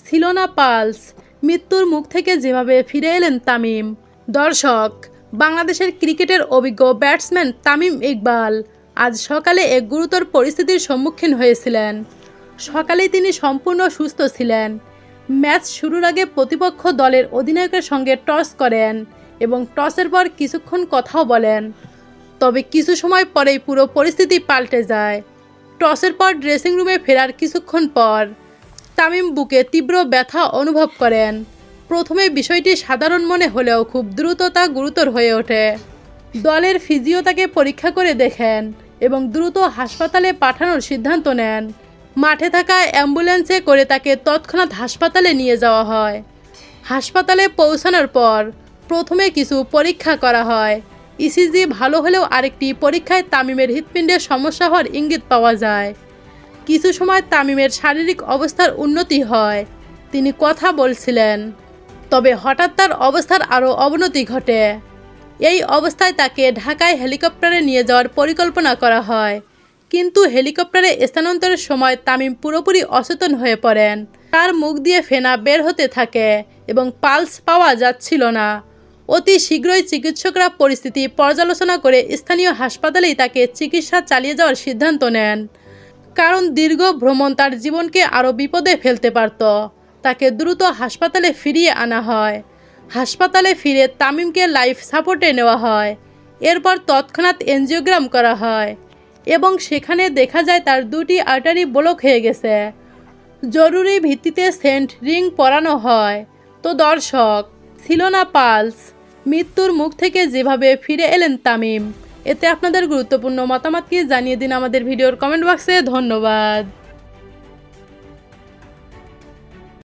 ছিল না পালস, মৃত্যুর মুখ থেকে যেভাবে ফিরে এলেন তামিম। দর্শক, বাংলাদেশের ক্রিকেটের অভিজ্ঞ ব্যাটসম্যান তামিম ইকবাল আজ সকালে এক গুরুতর পরিস্থিতির সম্মুখীন হয়েছিলেন। সকালেই তিনি সম্পূর্ণ সুস্থ ছিলেন। ম্যাচ শুরুর আগে প্রতিপক্ষ দলের অধিনায়কের সঙ্গে টস করেন এবং টসের পর কিছুক্ষণ কথাও বলেন। তবে কিছু সময় পরেই পুরো পরিস্থিতি পাল্টে যায়। টসের পর ড্রেসিং রুমে ফেরার কিছুক্ষণ পর তামিম বুকে তীব্র ব্যথা অনুভব করেন। প্রথমে বিষয়টি সাধারণ মনে হলেও খুব দ্রুত তা গুরুতর হয়ে ওঠে। দলের ফিজিও তাকে পরীক্ষা করে দেখেন এবং দ্রুত হাসপাতালে পাঠানোর সিদ্ধান্ত নেন। মাঠে থাকা অ্যাম্বুলেন্সে করে তাকে তৎক্ষণাৎ হাসপাতালে নিয়ে যাওয়া হয়। হাসপাতালে পৌঁছানোর পর প্রথমে কিছু পরীক্ষা করা হয়। ইসিজি ভালো হলেও আরেকটি পরীক্ষায় তামিমের হৃৎপিণ্ডের সমস্যা হওয়ার ইঙ্গিত পাওয়া যায়। কিছু সময় তামিমের শারীরিক অবস্থার উন্নতি হয়, তিনি কথা বলছিলেন। তবে হঠাৎ তার অবস্থার আরও অবনতি ঘটে। এই অবস্থায় তাকে ঢাকায় হেলিকপ্টারে নিয়ে যাওয়ার পরিকল্পনা করা হয়, কিন্তু হেলিকপ্টারে স্থানান্তরের সময় তামিম পুরোপুরি অচেতন হয়ে পড়েন। তার মুখ দিয়ে ফেনা বের হতে থাকে এবং পালস পাওয়া যাচ্ছিল না। অতি শীঘ্রই চিকিৎসকরা পরিস্থিতি পর্যালোচনা করে স্থানীয় হাসপাতালেই তাকে চিকিৎসা চালিয়ে যাওয়ার সিদ্ধান্ত নেন, কারণ দীর্ঘ ভ্রমণ তার জীবনকে আরও বিপদে ফেলতে পারত। তাকে দ্রুত হাসপাতালে ফিরিয়ে আনা হয়। হাসপাতালে ফিরে তামিমকে লাইফ সাপোর্টে নেওয়া হয়। এরপর তৎক্ষণাৎ এনজিওগ্রাম করা হয় এবং সেখানে দেখা যায় তার দুটি আর্টারি ব্লক হয়ে গেছে। জরুরি ভিত্তিতে সেন্ট রিং পরানো হয়। তো দর্শক, ছিল না পালস, মৃত্যুর মুখ থেকে যেভাবে ফিরে এলেন তামিম, এতে আপনাদের গুরুত্বপূর্ণ মতামত কি জানিয়ে দিন আমাদের ভিডিওর কমেন্ট বক্সে। ধন্যবাদ।